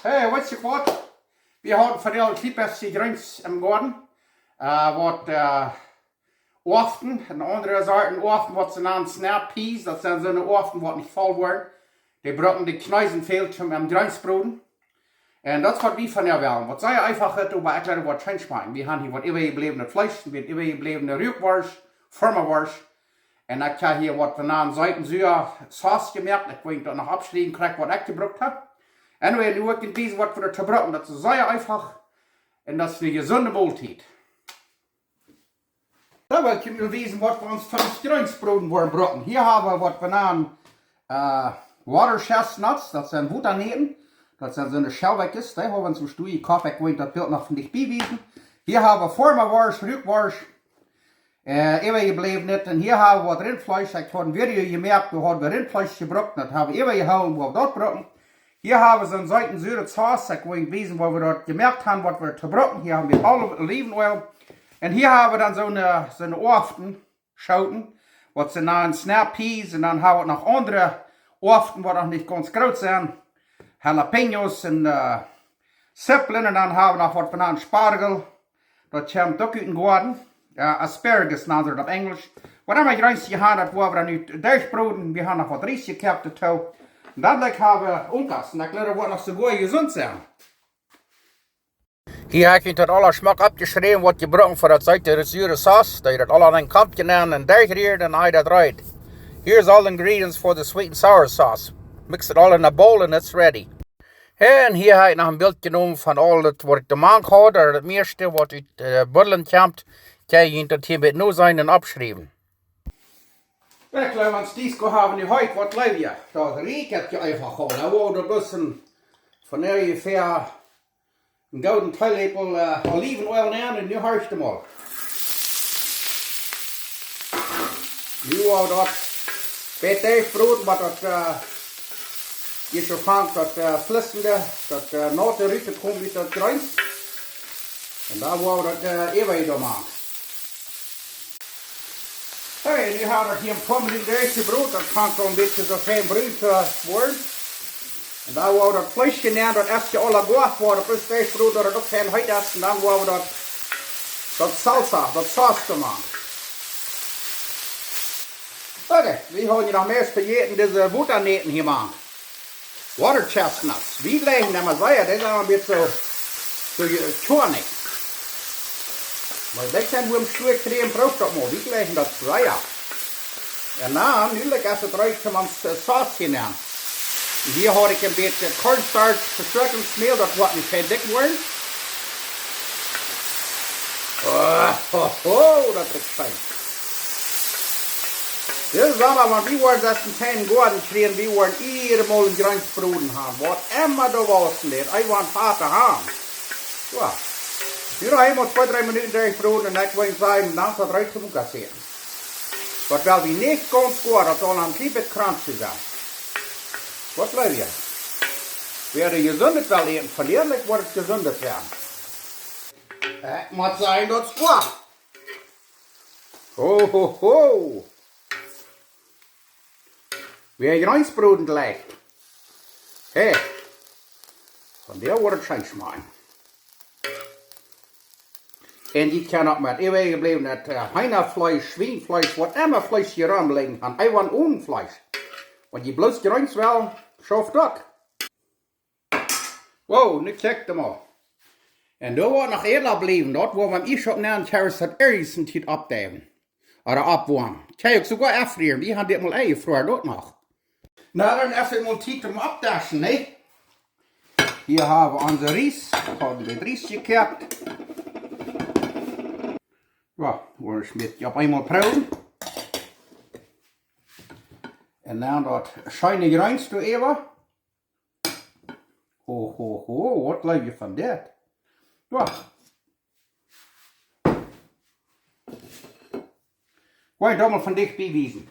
Hey, weißt du was? Wir haben von der liebsten gjreens im Garten. Wat Often, een andere soorten often wat ze nennen snap peas. Dat zijn zo'n often wat niet vol worden. Die brauchen die Knäusen veel zum Grünsbroden. Und das wat wir von der Welt. Was sei einfach het über erklären, was Trench machen. Wir haben hier was übergebliebene Fleisch, wir haben übergebliebene Rührwurst, Firmenwurst. Und ich habe hier was von einer Seitensüße Sauce gemerkt. Ich wollte da noch abschließen, krieg was ich gebraucht habe. Und wir haben nur gewesen, was wir da brauchen. Das ist sehr einfach. Und das ist eine gesunde Mahlzeit. Da wollte ich mir wissen, was wir uns 5 Grünsbroden brauchen. Hier haben wir was von einer Water Chestnuts, das sind Wutterneten. Das sind so eine Schauweckes, die haben wir zum Stuhl gekauft. Ich wollte das Bild noch von dich bewiesen. Hier haben wir Firmenwurst, Rückwurst, übergeblieben. Und hier haben wir Rindfleisch. Ich habe ein Video gemerkt, da haben wir Rindfleisch gebraucht. Das haben wir übergehauen, wo wir dort brauchen. Hier haben wir so einen Seitensüße Sauce. Ich wollte wissen, wo wir dort gemerkt haben, was wir zu brauchen. Hier haben wir Olivenöl. Und hier haben wir dann so eine Often, Schauten, was sie nennen Snap Peas. Und dann haben wir noch andere Often, die noch nicht ganz groß sind. Jalapenos und Zwiebeln. Und dann haben wir noch was von einem Spargel. Das kommt auch aus dem Garten. Asparagus nennt er auf Englisch. Was haben wir gerade gehabt, wo wir dann nicht durchbroten. Wir haben noch was Reis gekauft dazu. Und dann haben wir Unkas. Und ich glaube, was noch so gut gesund sein. Hier habe ich das aller Geschmack abgeschrieben, was wir brauchen für das saure Sauce. Da das alle an den Kampf genannt und durchgerührt und I das rein. Here's all the ingredients for the sweet and sour sauce. Mix it all in a bowl and it's ready. Und hier habe ich noch ein Bild genommen von all das, was ich gemacht habe, oder das meiste, was ich buddeln kommt. Kann ich das hier mit nur sein und abschreiben. Ich glaube, wenn es dies haben, die heute, was bleibt ja? Das riecht ja einfach schon. Da war ein bisschen von ungefähr einen gouden Teelöffel Olivenöl nehmen und nu hörst du mal. Nu war das Beteigbrot, was das hier schon fängt, das flissende, das natte Rüte kommt mit das Grüns. Und da war das ewig da machen. Hey, nu haben wir hier ein Pommes Brot, das fängt so ein bisschen so fein Brot zu werden. Und da war das Fleisch genannt, das erste alle gut war, das Fleischbrot, das auch kein heute ist. Und dann war das Salsa, das Sauce gemacht. Okay, wir haben hier noch mehr Spaghetti, diese Wutterneten hier machen. Water Chestnuts. Wie legen die mal sehr, die sind ein bisschen so zornig. Weil das sind wir im Stuhl kriegen, braucht das mal. Wie legen das sehr? Und dann, nu ist es reich, kann man Sauce hinein. Hier habe ich ein bisschen Cornstarch, Schtrucklaunt, das wird nicht kein dick werden. Das ist fein. Das ist aber, wenn wir das in keinen Garten kriegen, wir wollen mal einen Grünsbroden haben. Was immer da draußen ist, ich will einen Vater haben. Ja. Hier haben wir 2-3 Minuten durchbroden und ich will sagen, dann soll es zum Kassieren. Das will wir nicht ganz gut, das soll ein kleines Kranz sein. Was bleibt hier? Wer gesundet will, eben verlierlich wird es gesundet werden. Ich muss sagen, das ist gut. Ho, ho, ho. Wer Grünsbroden legt. Hey, von der wird es schön schmecken. Und die kann auch mit ewig geblieben, das Hühnerfleisch, Schweinfleisch, was immer Fleisch hier rumlegen kann. Einfach ohne Fleisch. Wenn die bloß Grüns will, schafft das. Wow, nu check mal. Und da war noch edler geblieben, dort wo wir im Shop nennen, das Ersten Tiet abdäben. Oder abwarmen. Kann ich sogar erfrieren, die haben das mal eingefroren, dort noch. Na, dann erst mal Tiet zum Abdaschen, ne? Hier haben wir unser Reis, haben wir Reis gekehrt. Ja, wir schmecken auf einmal proben. Und dann dat scheine Gjreens toe even. Ho, ho, ho, wat leuk je van dit? Ja. Wil je dat maar van dichtbij wijzen?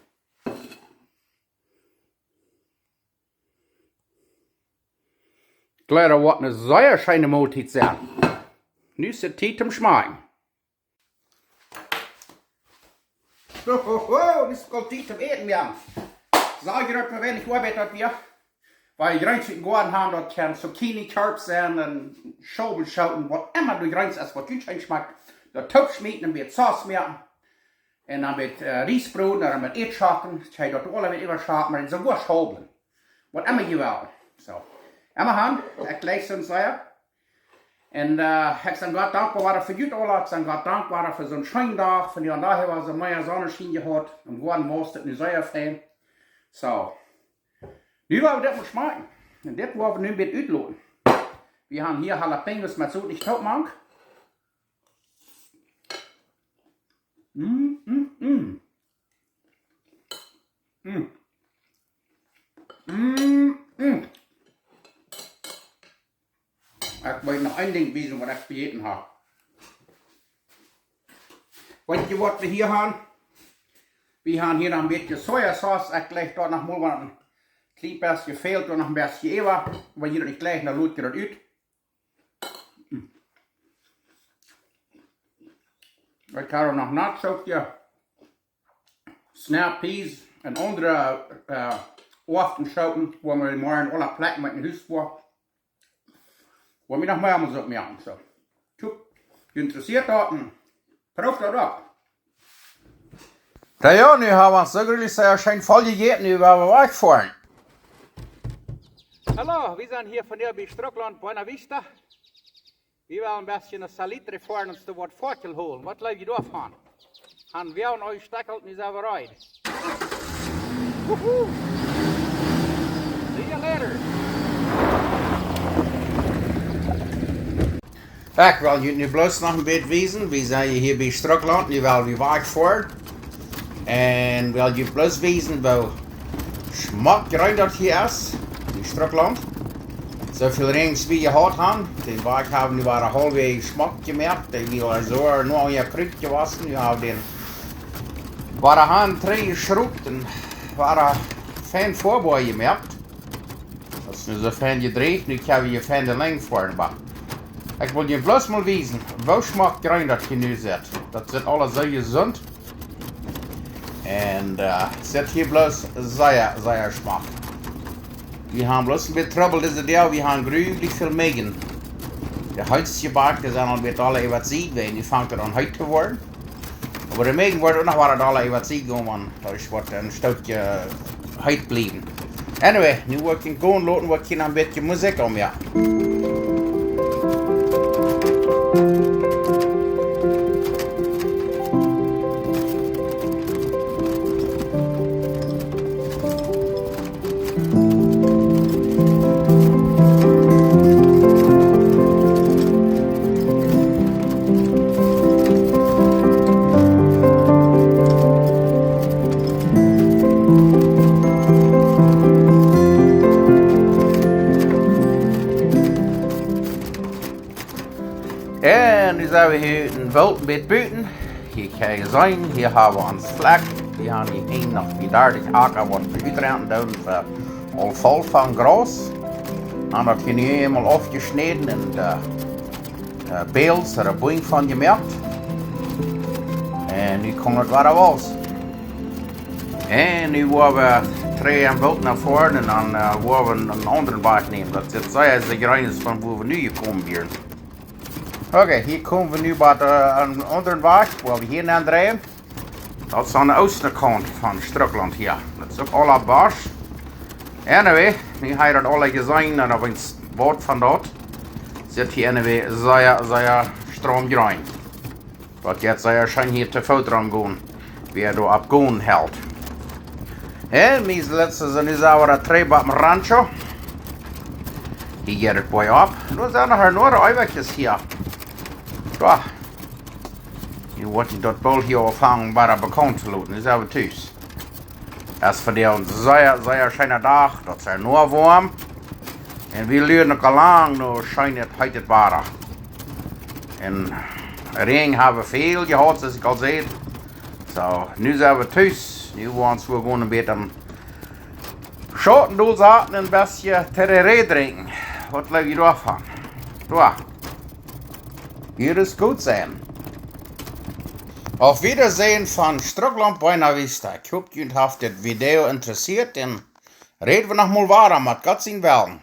Klar, wat een zeer scheine Maaltijd zijn. Nu is het tijd om schmaken. Ho, ho, ho, nu is het tijd om eten, ja. Sag ich dir, wenn ich arbeite, wir Weil gjreens in Garten haben, dort kann Zucchini, Kürbis sein, und Schobelschoten, was immer du gjreens ist, was du schmeckt. Dort Topf schmieden, mit Sauce machen. Und dann mit Riesbrot, dann mit Edschaken. Ich habe dort alle mit überschaken, aber so gut schobeln. Was immer je will. So. Immer haben, ich gleich so ein Seier. Und ich bin Gott dankbar für die alle, ich bin Gott dankbar für so einen schönen Tag, von der daher war so ein neuer Sonnenschein gehabt, im Garten musste es sehr fein. So. Nu wollen wir das mal schmecken. Und das wollen wir nun mit uitloten. Wir haben hier Jalapenos mit so nicht Topmank. Ich wollte noch ein Ding wissen, was ich gebeten habe. Weißt ihr, was wir hier haben? Wir haben hier noch ein bisschen Sojasauce. Ich gleich dort noch mal ein kleines bisschen gefehlt und noch ein bisschen Ewa. Weil ihr das nicht gleich, dann lügt ihr das aus. Ich habe noch Nachschub hier. Snap Peas und andere Oftenschoten, wo wir morgen alle Platten mit dem Haus vor. Wo wir noch mehr so machen. So. Interessiert dort? Proft das ab. Ja, nu haben wir uns so gründlich sehr schön voll gegeben, über den Weg fahren. Hallo, wir sind hier von der Schtrucklaunt, Buena Vista. Wir wollen ein bisschen eine Salitre fahren und uns da was Vorteil holen. Was bleibt ihr da fahren? Haben wir und euch steckelt in dieser Reihe. Wuhu! See you later! Ich will jullie bloß noch ein bisschen wissen. Wir sind hier bei Schtrucklaunt, wir wollen die Weg fahren. Und wil je bloß wissen, wo schmackgerein das hier ist, die Schtrucklaunt. So viel Rings wie je gehad haben, den Weg haben wir waren halbwegs Geschmack gemerkt, die waren so nur in Krüt gewaschen, wir haben den waren Hand 3 geschrubbt und waren fein vorbei gemerkt. Das ist nur so fein gedreht, nu kann wir fein de Länge fahren. Ich will je bloß mal wissen, wo schmackgerein das hier nu zit. Das sind alles so gesund. Und zit hier bloß sehr, sehr Geschmack. Wir haben bloß ein bisschen Trouble diese Jahr, wir haben gründlich viel Mägen. Der Holzgebak, die sind dann wird alle überzieht werden, die fangen dann heute zu werden. Aber der Mägen wird auch noch waren alle überzieht geworden, da ist was ein Stückchen heute bleiben. Anyway, nu wollte ich gehen lassen, weil ich ein bisschen Musik um ja. En nu zijn we hier in Woolt met buiten. Hier kan je zien, hier hebben we ons vlek. We hebben hier nog 30 akker wat we uitruimen doen voor al vol van gras. En dat je nu eenmaal afgesneden en de beeld er een boing van gemaakt. En nu komt het waar het was. En nu gaan we 3 en Woolt naar voren en dan gaan we een andere weg nemen. Dat zit zeer de grens van waar we nu gekomen zijn. Oké, hier komen we nu bij een andere weg, waar we hier naar draaien. Dat is aan de oostkant van Schtrucklaunt hier. Dat is ook alle bars. Anyway, nu heb je dat alle gezien en op een woord van dat zit hier anyway zeer stroomgerein. Wat jetzt zeer schijn hier te voet gaan, wie er op gaan hält. En mijn laatste zijn nu zouden 3 bij mijn rancho. Hier gaat het bij op. Nu zijn er nog eiwitjes hier. Ja, je wordt dat bol hier afhangen bij de bekant te loten, dat is even thuis. Het is voor die een zeer schöne dag, dat is nur warm. En we leren nog lang, nu schijnt het heute het waar. En regen hebben we veel gehad, zoals ik al zei. So, nu zijn we thuis, nu gaan we gewoon een beetje schoten zaten en een beetje tereré drinken. Wat leuk je daarvan? Ja. Hier is goed zijn. Auf Wiedersehen von Schtrucklaunt Buena Vista. Ich hoffe, ihr habt das Video interessiert und Reden wir noch mal weiter mit Gott sein Willen.